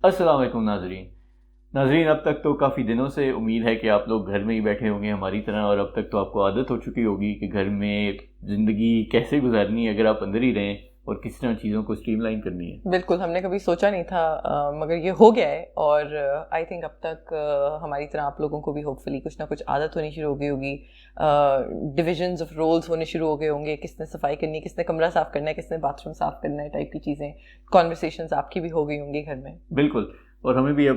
السلام علیکم ناظرین اب تک تو کافی دنوں سے امید ہے کہ آپ لوگ گھر میں ہی بیٹھے ہوں گے ہماری طرح، اور اب تک تو آپ کو عادت ہو چکی ہوگی کہ گھر میں زندگی کیسے گزارنی ہے اگر آپ اندر ہی رہیں، اور کس طرح چیزوں کو اسٹریم لائن کرنی ہے. بالکل، ہم نے کبھی سوچا نہیں تھا مگر یہ ہو گیا ہے، اور آئی تھنک اب تک ہماری طرح آپ لوگوں کو بھی ہوپ فلی کچھ نہ کچھ عادت ہونی شروع ہو گئی ہوگی، ڈویژنز آف رولس ہونے شروع ہو گئے ہوں گے، کس نے صفائی کرنی ہے، کس نے کمرہ صاف کرنا ہے، کس نے باتھ روم صاف کرنا ہے، ٹائپ کی چیزیں، کانورسیشنز آپ کی بھی ہو گئی ہوں گی گھر میں. بالکل، اور ہمیں بھی اب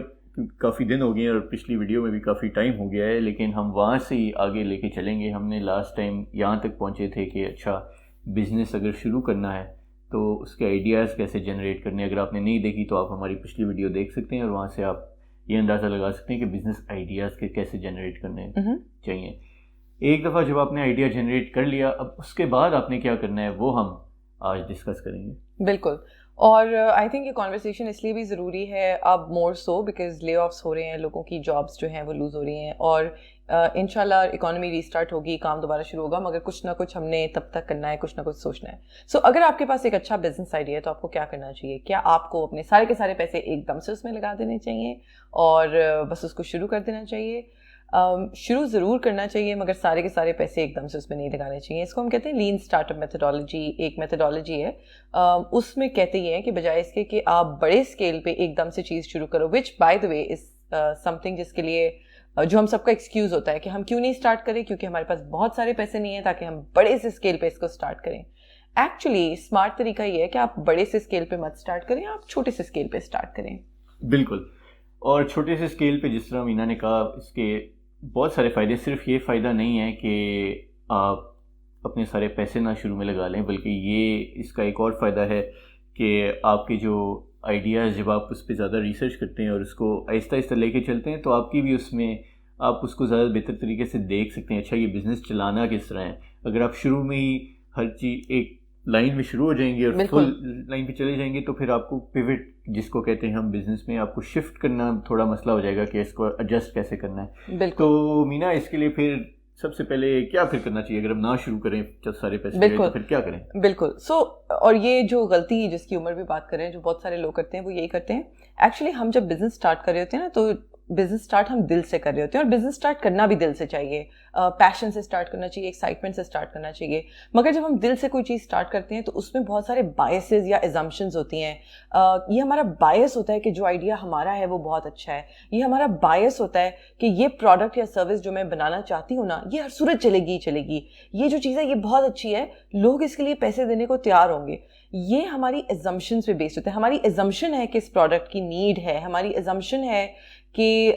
کافی دن ہو گئے ہیں اور پچھلی ویڈیو میں بھی کافی ٹائم ہو گیا ہے، لیکن ہم وہاں سے ہی آگے لے کے چلیں گے. ہم نے لاسٹ ٹائم یہاں تک پہنچے تھے کہ اچھا بزنس اگر شروع کرنا ہے تو اس کے آئیڈیاز کیسے جنریٹ کرنے. اگر آپ نے نہیں دیکھی تو آپ ہماری پچھلی ویڈیو دیکھ سکتے ہیں، اور وہاں سے آپ یہ اندازہ لگا سکتے ہیں کہ بزنس آئیڈیاز کے کیسے جنریٹ کرنے چاہیے. ایک دفعہ جب آپ نے آئیڈیا جنریٹ کر لیا، اب اس کے بعد آپ نے کیا کرنا ہے وہ ہم آج ڈسکس کریں گے. بالکل، اور آئی تھنک یہ کانورسیشن اس لیے بھی ضروری ہے اب مور سو بیکاز لے آفس ہو رہے ہیں، لوگوں کی جابس جو ہیں وہ لوز ہو رہی ہیں، اور انشاءاللہ اکانومی ریسٹارٹ ہوگی، کام دوبارہ شروع ہوگا، مگر کچھ نہ کچھ ہم نے تب تک کرنا ہے، کچھ نہ کچھ سوچنا ہے. سو اگر آپ کے پاس ایک اچھا بزنس آئیڈیا ہے تو آپ کو کیا کرنا چاہیے؟ کیا آپ کو اپنے سارے کے سارے پیسے ایک دم سے اس میں لگا دینے چاہیے اور بس اس کو شروع کر دینا چاہیے؟ شروع ضرور کرنا چاہیے، مگر سارے کے سارے پیسے ایک دم سے اس میں نہیں لگانے چاہیے. اس کو ہم کہتے ہیں لین اسٹارٹ اپ میتھڈالوجی. ایک میتھڈالوجی ہے، اس میں کہتے یہ ہیں کہ بجائے اس کے کہ آپ بڑے اسکیل پہ ایک دم سے چیز شروع کرو، which by the way is some thing جس کے لیے جو ہم سب کا ایکسکیوز ہوتا ہے کہ ہم کیوں نہیں اسٹارٹ کریں، کیونکہ ہمارے پاس بہت سارے پیسے نہیں ہیں تاکہ ہم بڑے سے اسکیل پہ اس کو اسٹارٹ کریں. ایکچولی اسمارٹ طریقہ یہ ہے کہ آپ بڑے سے اسکیل پہ مت اسٹارٹ کریں، آپ چھوٹے سے اسکیل پہ اسٹارٹ کریں. بالکل، اور چھوٹے سے اسکیل پہ جس طرح مینا نے کہا اس کے بہت سارے فائدے. صرف یہ فائدہ نہیں ہے کہ آپ اپنے سارے پیسے نہ شروع میں لگا لیں، بلکہ یہ اس کا ایک اور فائدہ ہے کہ آپ کے جو آئیڈیاز جب آپ اس پہ زیادہ ریسرچ کرتے ہیں اور اس کو آہستہ آہستہ لے کے چلتے ہیں تو آپ کی بھی اس میں آپ اس کو زیادہ بہتر طریقے سے دیکھ سکتے ہیں. اچھا یہ بزنس چلانا کس طرح ہے. اگر آپ شروع میں ہی ہر چیز ایک لائن میں شروع ہو جائیں گے اور فل لائن پہ چلے جائیں گے تو پھر آپ کو پیوٹ جس کو کہتے ہیں ہم بزنس میں، آپ کو شفٹ کرنا تھوڑا مسئلہ ہو جائے گا کہ اس کو ایڈجسٹ کیسے کرنا ہے. تو مینا اس کے لیے پھر سب سے پہلے کیا پھر کرنا چاہیے اگر ہم نہ شروع کریں جب سارے پیسے تو پھر کیا کریں؟ بالکل. سو اور یہ جو غلطی جس کی عمر بھی بات کریں جو بہت سارے لوگ کرتے ہیں وہ یہی کرتے ہیں. ایکچولی ہم جب بزنس اسٹارٹ کر رہے ہوتے ہیں نا تو بزنس اسٹارٹ ہم دل سے کر رہے ہوتے ہیں، اور بزنس اسٹارٹ کرنا بھی دل سے چاہیے، پیشن سے اسٹارٹ کرنا چاہیے، ایکسائٹمنٹ سے اسٹارٹ کرنا چاہیے. مگر جب ہم دل سے کوئی چیز اسٹارٹ کرتے ہیں تو اس میں بہت سارے بائسز یا ایزمپشنز ہوتی ہیں. یہ ہمارا بائس ہوتا ہے کہ جو آئیڈیا ہمارا ہے وہ بہت اچھا ہے. یہ ہمارا بائس ہوتا ہے کہ یہ پروڈکٹ یا سروس جو میں بنانا چاہتی ہوں نا یہ ہر صورت چلے گی چلے گی، یہ جو چیز ہے یہ بہت اچھی ہے، لوگ اس کے لیے پیسے دینے کو تیار ہوں گے. یہ ہماری ایزمپشنز پہ بیسڈ ہوتا ہے. ہماری ایزمپشن ہے کہ اس پروڈکٹ کی نیڈ ہے، ہماری ایزمپشن ہے کہ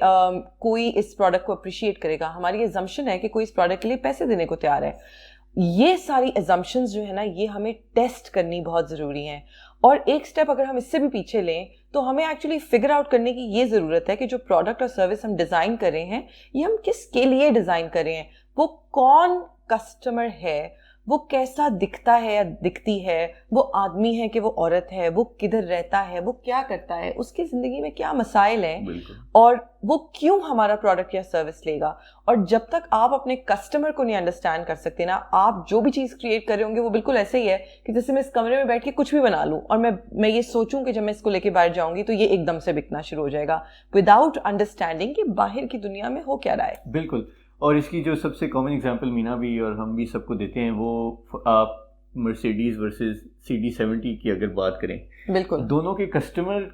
کوئی اس پروڈکٹ کو اپریشیٹ کرے گا، ہماری ایزمپشن ہے کہ کوئی اس پروڈکٹ کے لیے پیسے دینے کو تیار ہے. یہ ساری ایزمپشنز جو ہے نا یہ ہمیں ٹیسٹ کرنی بہت ضروری ہیں. اور ایک سٹیپ اگر ہم اس سے بھی پیچھے لیں تو ہمیں ایکچولی فگر آؤٹ کرنے کی یہ ضرورت ہے کہ جو پروڈکٹ اور سروس ہم ڈیزائن کر رہے ہیں یہ ہم کس کے لیے ڈیزائن کر رہے ہیں. وہ کون کسٹمر ہے، وہ کیسا دکھتا ہے یا دکھتی ہے، وہ آدمی ہے کہ وہ عورت ہے، وہ کدھر رہتا ہے، وہ کیا کرتا ہے، اس کی زندگی میں کیا مسائل ہیں، اور وہ کیوں ہمارا پروڈکٹ یا سروس لے گا. اور جب تک آپ اپنے کسٹمر کو نہیں انڈرسٹینڈ کر سکتے نا، آپ جو بھی چیز کریٹ کر رہے ہوں گے وہ بالکل ایسے ہی ہے کہ جیسے میں اس کمرے میں بیٹھ کے کچھ بھی بنا لوں اور میں یہ سوچوں کہ جب میں اس کو لے کے باہر جاؤں گی تو یہ ایک دم سے بکنا شروع ہو جائے گا وداؤٹ انڈرسٹینڈنگ کہ باہر کی دنیا میں ہو کیا رہا ہے. بالکل، اور اس کی جو سب سے کامن ایگزامپل مینا بھی اور ہم بھی سب کو دیتے ہیں وہ آپ مرسیڈیز ورسز CD70 کی اگر بات کریں، بالکل دونوں کے کسٹمر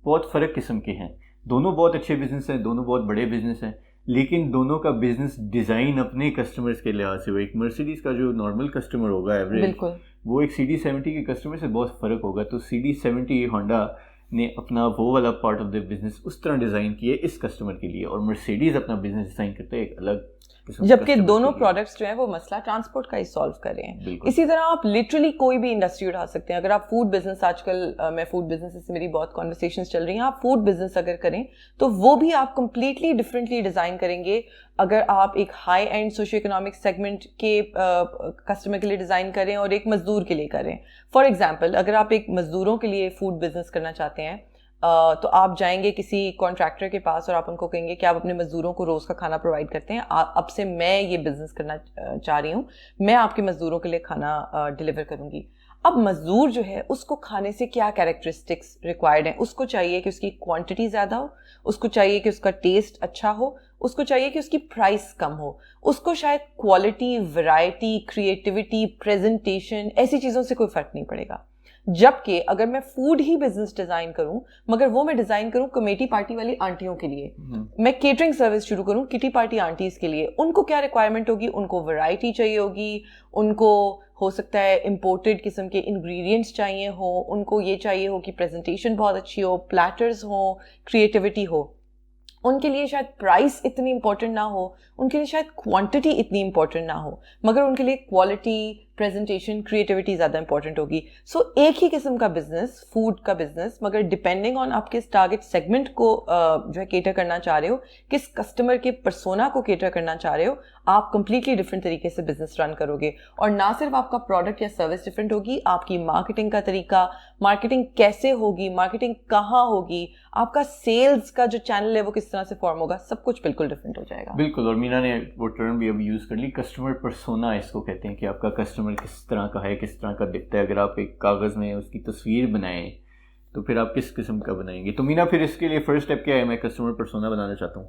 بہت فرق قسم کے ہیں. دونوں بہت اچھے بزنس ہیں، دونوں بہت بڑے بزنس ہیں، لیکن دونوں کا بزنس ڈیزائن اپنے کسٹمرز کے لحاظ سے ہو. ایک مرسیڈیز کا جو نارمل کسٹمر ہوگا ایوریج، وہ ایک CD70 کے کسٹمر سے بہت فرق ہوگا. تو CD70 ہونڈا نے اپنا وہ والا پارٹ آف دا بزنس اس طرح ڈیزائن کیے اس کسٹمر کے لیے، اور مرسیڈیز اپنا بزنس ڈیزائن کرتے ہیں ایک الگ قسم، جبکہ دونوں پروڈکٹس جو ہیں وہ مسئلہ ٹرانسپورٹ کا ہی سالو کر رہے ہیں. اسی طرح آپ لٹرلی کوئی بھی انڈسٹری اٹھا سکتے ہیں. اگر آپ فوڈ بزنس، آج کل میں فوڈ بزنس سے میری بہت کانورسیشنز چل رہی ہیں، آپ فوڈ بزنس اگر کریں تو وہ بھی آپ کمپلیٹلی ڈفرینٹلی ڈیزائن کریں گے. اگر آپ ایک high and socio economic segment کے کسٹمر کے لیے ڈیزائن کریں اور ایک مزدور کے لیے کریں. فار ایگزامپل اگر آپ ایک مزدوروں کے لیے فوڈ بزنس کرنا چاہتے ہیں تو آپ جائیں گے کسی کانٹریکٹر کے پاس اور آپ ان کو کہیں گے کہ آپ اپنے مزدوروں کو روز کا کھانا پرووائڈ کرتے ہیں، اب سے میں یہ بزنس کرنا چاہ رہی ہوں، میں آپ کے مزدوروں کے لیے کھانا ڈیلیور کروں گی. اب مزدور جو ہے اس کو کھانے سے کیا کیریکٹرسٹکس ریکوائرڈ ہیں؟ اس کو چاہیے کہ اس کی کوانٹٹی زیادہ ہو، اس کو چاہیے کہ اس کا ٹیسٹ اچھا ہو، اس کو چاہیے کہ اس کی پرائس کم ہو، اس کو شاید کوالٹی، ورائٹی، کریٹیوٹی، پریزنٹیشن، ایسی چیزوں سے کوئی فرق نہیں پڑے گا. جبکہ اگر میں فوڈ ہی بزنس ڈیزائن کروں، مگر وہ میں ڈیزائن کروں کمیٹی پارٹی والی آنٹیوں کے لیے، میں کیٹرنگ سروس شروع کروں کٹی پارٹی آنٹیز کے لیے، ان کو کیا ریکوائرمنٹ ہوگی؟ ان کو ورائٹی چاہیے ہوگی، ان کو ہو سکتا ہے امپورٹڈ قسم کے انگریڈینٹس چاہیے ہوں، ان کو یہ چاہیے ہو کہ پریزنٹیشن بہت اچھی ہو، پلیٹرز ہوں، کریٹیوٹی ہو. ان کے لیے شاید پرائس اتنی امپورٹنٹ نہ ہو، ان کے لیے شاید کوانٹٹی اتنی امپورٹنٹ نہ ہو، مگر ان کے لیے کوالٹی، پریزنٹیشن، کریٹیوٹی زیادہ امپورٹنٹ ہوگی. سو ایک ہی قسم کا بزنس، فوڈ کا بزنس، مگر ڈپینڈنگ آن آپ کس ٹارگیٹ سیگمنٹ کو جو ہے کیٹر کرنا چاہ رہے ہو، کس کسٹمر کے پرسونا کو کیٹر کرنا چاہ رہے ہو، آپ کمپلیٹلی ڈفرینٹ طریقے سے بزنس رن کرو گے. اور نہ صرف آپ کا پروڈکٹ یا سروس ڈفرینٹ ہوگی، آپ کی مارکیٹنگ کا طریقہ، مارکیٹنگ کیسے ہوگی، مارکیٹنگ کہاں ہوگی، آپ کا سیلز کا جو چینل ہے وہ کس طرح سے فارم ہوگا، سب کچھ بالکل ڈفرینٹ ہو جائے گا. بالکل. اور مینا نے وہ ٹرم بھی ابھی یوز کر لی، کسٹمر پرسونا اس کو کہتے ہیں، کہ آپ کا کسٹمر کس طرح کا ہے، کس طرح کا دکھتا ہے. اگر آپ ایک کاغذ میں اس کی تصویر بنائیں تو پھر آپ کس قسم کا بنائیں گے. تو مینا پھر اس کے لیے فرسٹ اسٹیپ کیا ہے؟ میں کسٹمر پرسونا بنانا چاہتا ہوں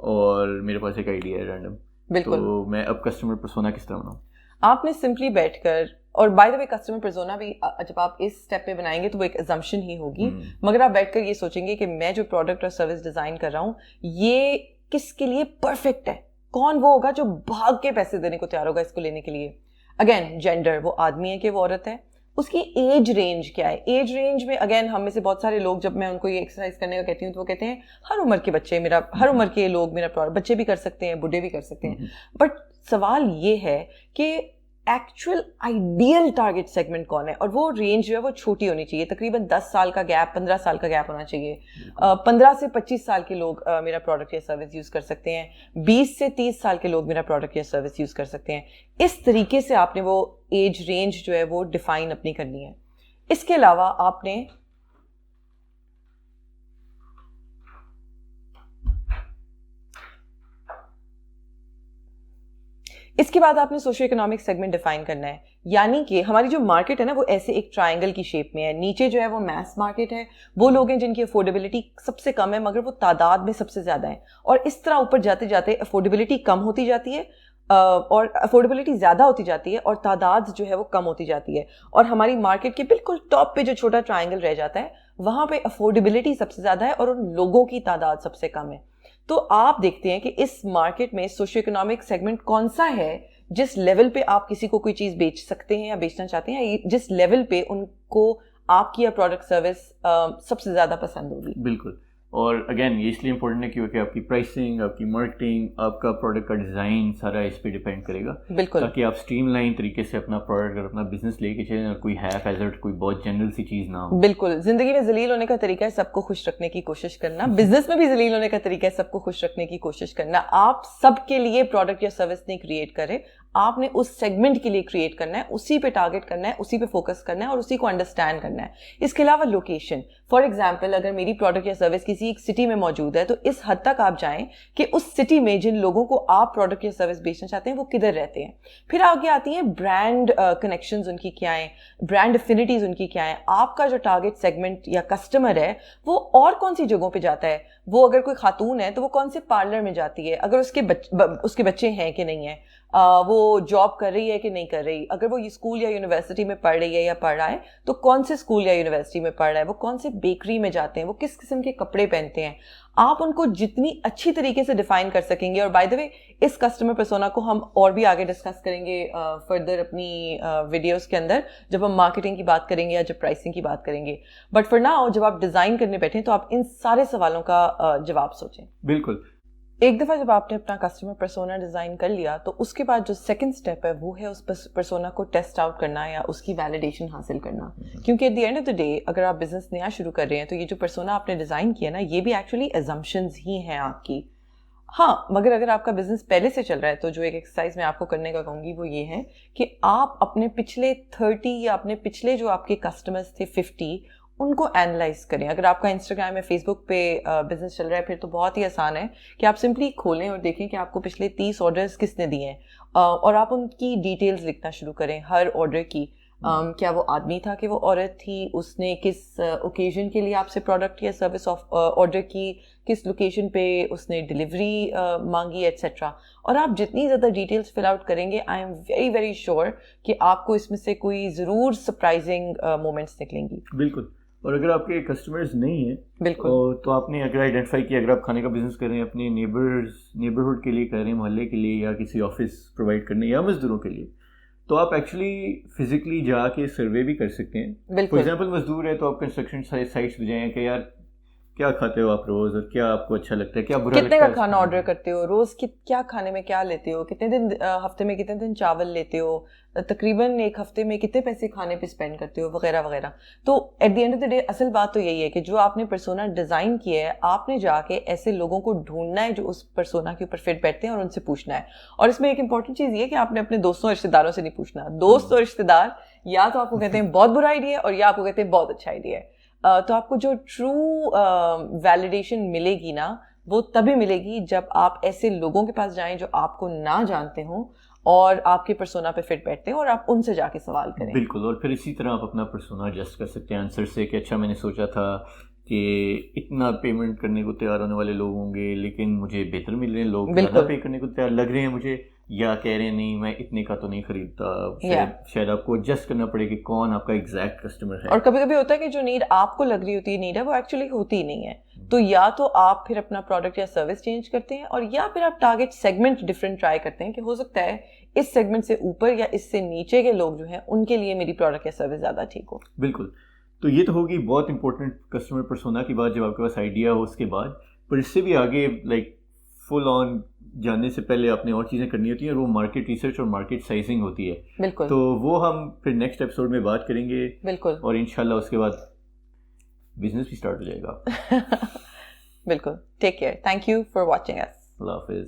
اور میرے پاس ایک آئیڈیا ہے رینڈم. بالکل. تو میں اب کسٹمر پرسونا کس طرح بناؤں؟ آپ نے سمپلی بیٹھ کر، اور by the way customer persona بھی جب آپ اس اسٹیپ پہ بنائیں گے تو وہ ایک ازمپشن ہی ہوگی، مگر آپ بیٹھ کر یہ سوچیں گے کہ میں جو پروڈکٹ اور سروس ڈیزائن کر رہا ہوں یہ کس کے لیے پرفیکٹ ہے، کون وہ ہوگا جو بھاگ کے پیسے دینے کو تیار ہوگا اس کو لینے کے لیے. اگین جینڈر، وہ آدمی ہے کہ وہ عورت ہے، اس کی ایج رینج کیا ہے. ایج رینج میں اگین ہم میں سے بہت سارے لوگ، جب میں ان کو یہ ایکسرسائز کرنے کا کہتی ہوں تو وہ کہتے ہیں ہر عمر کے بچے، میرا ہر عمر کے لوگ میرا بچے بھی کر سکتے ہیں، بوڑھے بھی کر سکتے ہیں. بٹ سوال یہ ہے کہ ایکچوئل آئیڈیل ٹارگیٹ سیگمنٹ کون ہے، اور وہ رینج جو ہے وہ چھوٹی ہونی چاہیے. تقریباً 10 سال کا گیپ، 15 سال کا گیپ ہونا چاہیے. 15 سے 25 سال کے لوگ میرا پروڈکٹ یا سروس یوز کر سکتے ہیں، 20 سے 30 سال کے لوگ میرا پروڈکٹ یا سروس یوز کر سکتے ہیں. اس طریقے سے آپ نے وہ ایج رینج جو ہے وہ ڈیفائن اپنی کرنی ہے. اس کے علاوہ آپ نے اس کے بعد آپ نے سوشو اکنامک سیگمنٹ ڈیفائن کرنا ہے. یعنی کہ ہماری جو مارکیٹ ہے نا وہ ایسے ایک ٹرائنگل کی شیپ میں ہے. نیچے جو ہے وہ میس مارکیٹ ہے، وہ لوگ ہیں جن کی افورڈیبلٹی سب سے کم ہے مگر وہ تعداد میں سب سے زیادہ ہیں. اور اس طرح اوپر جاتے جاتے افورڈیبلٹی کم ہوتی جاتی ہے اور افورڈیبلٹی زیادہ ہوتی جاتی ہے اور تعداد جو ہے وہ کم ہوتی جاتی ہے. اور ہماری مارکیٹ کے بالکل ٹاپ پہ جو چھوٹا ٹرائنگل رہ جاتا ہے وہاں پہ افورڈیبلٹی سب سے زیادہ ہے اور ان لوگوں کی تعداد سب سے کم ہے. تو آپ دیکھتے ہیں کہ اس مارکیٹ میں سوشو اکنامک سیگمنٹ کون سا ہے جس لیول پہ آپ کسی کو کوئی چیز بیچ سکتے ہیں یا بیچنا چاہتے ہیں، یا جس لیول پہ ان کو آپ کی پروڈکٹ سروس سب سے زیادہ پسند ہوگی. بالکل. اور اگین یہ اس لیے امپورٹنٹ ہے کیونکہ آپ کی پرائسنگ، آپ کی مارکیٹنگ، آپ کا پروڈکٹ کا ڈیزائن سارا اس پہ ڈیپینڈ کرے گا. بالکل. تاکہ آپ اسٹریم لائن طریقے سے اپنا پروڈکٹ اور اپنا بزنس لے کے چلیں اور کوئی ہیف ایزرٹ، کوئی بہت جنرل سی چیز نہ ہو. بالکل. زندگی میں ذلیل ہونے کا طریقہ ہے سب کو خوش رکھنے کی کوشش کرنا، بزنس میں بھی ذلیل ہونے کا طریقہ ہے سب کو خوش رکھنے کی کوشش کرنا. آپ سب کے لیے پروڈکٹ یا سروس نہیں کریٹ کرے، آپ نے اس سیگمنٹ کے لیے کریٹ کرنا ہے، اسی پہ ٹارگیٹ کرنا ہے، اسی پہ فوکس کرنا ہے اور اسی کو انڈرسٹینڈ کرنا ہے. اس کے علاوہ لوکیشن، فار ایگزامپل اگر میری پروڈکٹ یا سروس کسی ایک سٹی میں موجود ہے تو اس حد تک آپ جائیں کہ اس سٹی میں جن لوگوں کو آپ پروڈکٹ یا سروس بیچنا چاہتے ہیں وہ کدھر رہتے ہیں. پھر آگے آتی ہیں برانڈ کنیکشنز ان کی کیا ہیں، برانڈ افینٹیز ان کی کیا ہیں. آپ کا جو ٹارگیٹ سیگمنٹ یا کسٹمر ہے وہ اور کون سی جگہوں پہ جاتا ہے. وہ اگر کوئی خاتون ہے تو وہ کون سے پارلر میں جاتی ہے، اگر اس کے بچے ہیں کہ نہیں ہیں، وہ جاب کر رہی ہے کہ نہیں کر رہی، اگر وہ اسکول یا یونیورسٹی میں پڑھ رہی ہے یا پڑھ رہا ہے تو کون سے اسکول یا یونیورسٹی میں پڑھ رہا ہے، وہ کون سے بیکری میں جاتے ہیں، وہ کس قسم کے کپڑے پہنتے ہیں. آپ ان کو جتنی اچھی طریقے سے ڈیفائن کر سکیں گے. اور بائی دا وے اس کسٹمر پرسونا کو ہم اور بھی آگے ڈسکس کریں گے فردر اپنی ویڈیوز کے اندر جب ہم مارکیٹنگ کی بات کریں گے یا جب پرائسنگ کی بات کریں گے. بٹ فار ناؤ جب آپ ڈیزائن کرنے بیٹھیں تو آپ ان سارے سوالوں کا جواب سوچیں. بالکل. ایک دفعہ جب آپ نے اپنا کسٹمر پرسونا ڈیزائن کر لیا تو اس کے بعد جو سیکنڈ اسٹیپ ہے وہ ہے اس پرسونا کو ٹیسٹ آؤٹ کرنا یا اس کی ویلیڈیشن حاصل کرنا. کیونکہ at the end of the day اگر آپ بزنس نیا شروع کر رہے ہیں تو یہ جو پرسونا آپ نے ڈیزائن کیا نا یہ بھی ایکچولی ایزمپشنز ہی ہیں آپ کی. ہاں مگر اگر آپ کا بزنس پہلے سے چل رہا ہے تو جو ایک ایکسرسائز میں آپ کو کرنے کا کہوں گی وہ یہ ہے کہ آپ اپنے پچھلے 30 یا اپنے پچھلے جو آپ کے کسٹمرز تھے 50 ان کو اینالائز کریں. اگر آپ کا انسٹاگرام یا فیس بک پہ بزنس چل رہا ہے پھر تو بہت ہی آسان ہے کہ آپ سمپلی کھولیں اور دیکھیں کہ آپ کو پچھلے 30 آرڈرز کس نے دیے ہیں اور آپ ان کی ڈیٹیلز لکھنا شروع کریں ہر آرڈر کی. کیا وہ آدمی تھا کہ وہ عورت تھی, اس نے کس اوکیزن کے لیے آپ سے پروڈکٹ یا سروس آرڈر کی, کس لوکیشن پہ اس نے ڈلیوری مانگی ایٹسیٹرا. اور آپ جتنی زیادہ ڈیٹیلس فل آؤٹ کریں گے, I am very very sure کہ آپ کو اس میں سے کوئی ضرور سرپرائزنگ مومنٹس نکلیں گی. بالکل. اور اگر آپ کے کسٹمرز نہیں ہیں بالکل تو آپ نے اگر آئیڈینٹیفائی کیا, اگر آپ کھانے کا بزنس کر رہے ہیں اپنے نیبرہڈ کے لیے کر رہے ہیں, محلے کے لیے, یا کسی آفس پرووائڈ کرنے, یا مزدوروں کے لیے, تو آپ ایکچولی فزیکلی جا کے سروے بھی کر سکتے ہیں. فار ایگزامپل مزدور ہے تو آپ کنسٹرکشن سائٹس پہ جائیں کہ یار کیا کھاتے ہو آپ روز, اور کیا آپ کو اچھا لگتا ہے, کیا برا لگتا ہے, کتنے کا کھانا آرڈر کرتے ہو روز, کیا کھانے میں کیا لیتے ہو, کتنے دن ہفتے میں کتنے دن چاول لیتے ہو, تقریباً ایک ہفتے میں کتنے پیسے کھانے پہ اسپینڈ کرتے ہو, وغیرہ وغیرہ. تو at the end of the day اصل بات تو یہی ہے کہ جو آپ نے پرسونا ڈیزائن کیا ہے, آپ نے جا کے ایسے لوگوں کو ڈھونڈنا ہے جو اس پرسونا کے اوپر فٹ بیٹھتے ہیں, اور ان سے پوچھنا ہے. اور اس میں ایک امپورٹنٹ چیز یہ ہے کہ آپ نے اپنے دوستوں اور رشتے داروں سے نہیں پوچھنا. دوست اور رشتے دار یا تو آپ کو کہتے ہیں بہت برا آئیڈیا ہے, اور یا آپ کو کہتے ہیں بہت اچھا آئیڈیا ہے. تو آپ کو جو ٹرو ویلیڈیشن ملے گی نا, وہ تبھی ملے گی جب آپ ایسے لوگوں کے پاس جائیں جو آپ کو نہ جانتے ہوں اور آپ کے پرسونا پہ فٹ بیٹھتے ہیں, اور آپ ان سے جا کے سوال کریں. بالکل. اور پھر اسی طرح آپ اپنا پرسونا ایڈجسٹ کر سکتے ہیں آنسر سے کہ اچھا میں نے سوچا تھا کہ اتنا پیمنٹ کرنے کو تیار ہونے والے لوگ ہوں گے, لیکن مجھے بہتر مل رہے ہیں لوگ, زیادہ پے کرنے کو تیار لگ رہے ہیں مجھے, یا کہہ رہے ہیں نہیں میں اتنے کا تو نہیں خریدتا. شاید آپ کو ایڈجسٹ کرنا پڑے کہ کون آپ کا ایگزیکٹ کسٹمر ہے. اور کبھی کبھی ہوتا ہے کہ جو نیڈ آپ کو لگ رہی ہوتی ہے نیڈ ہے, وہ ایکچولی ہوتی ہی نہیں ہے. تو یا تو آپ پھر اپنا پروڈکٹ یا سروس چینج کرتے ہیں, اور یا پھر آپ ٹارگیٹ سیگمنٹ ڈفرینٹ ٹرائی کرتے ہیں کہ ہو سکتا ہے اس سیگمنٹ سے اوپر یا اس سے نیچے کے لوگ جو ہیں ان کے لیے میری پروڈکٹ یا سروس زیادہ ٹھیک ہو. بالکل. تو یہ تو ہوگی بہت امپورٹنٹ کسٹمر پرسونا کی بات جب آپ کے پاس آئیڈیا ہو اس کے بعد. پر اس سے بھی آگے لائک فل آن جاننے سے پہلے آپ نے اور چیزیں کرنی ہوتی ہیں, اور وہ مارکیٹ ریسرچ اور مارکیٹ سائزنگ ہوتی ہے. بالکل. تو وہ ہم پھر نیکسٹ ایپیسوڈ میں بات کریں گے. بالکل. اور انشاءاللہ اس کے بعد بزنس بھی اسٹارٹ ہو جائے گا. بالکل. Take care. Thank you for watching us. اللہ حافظ.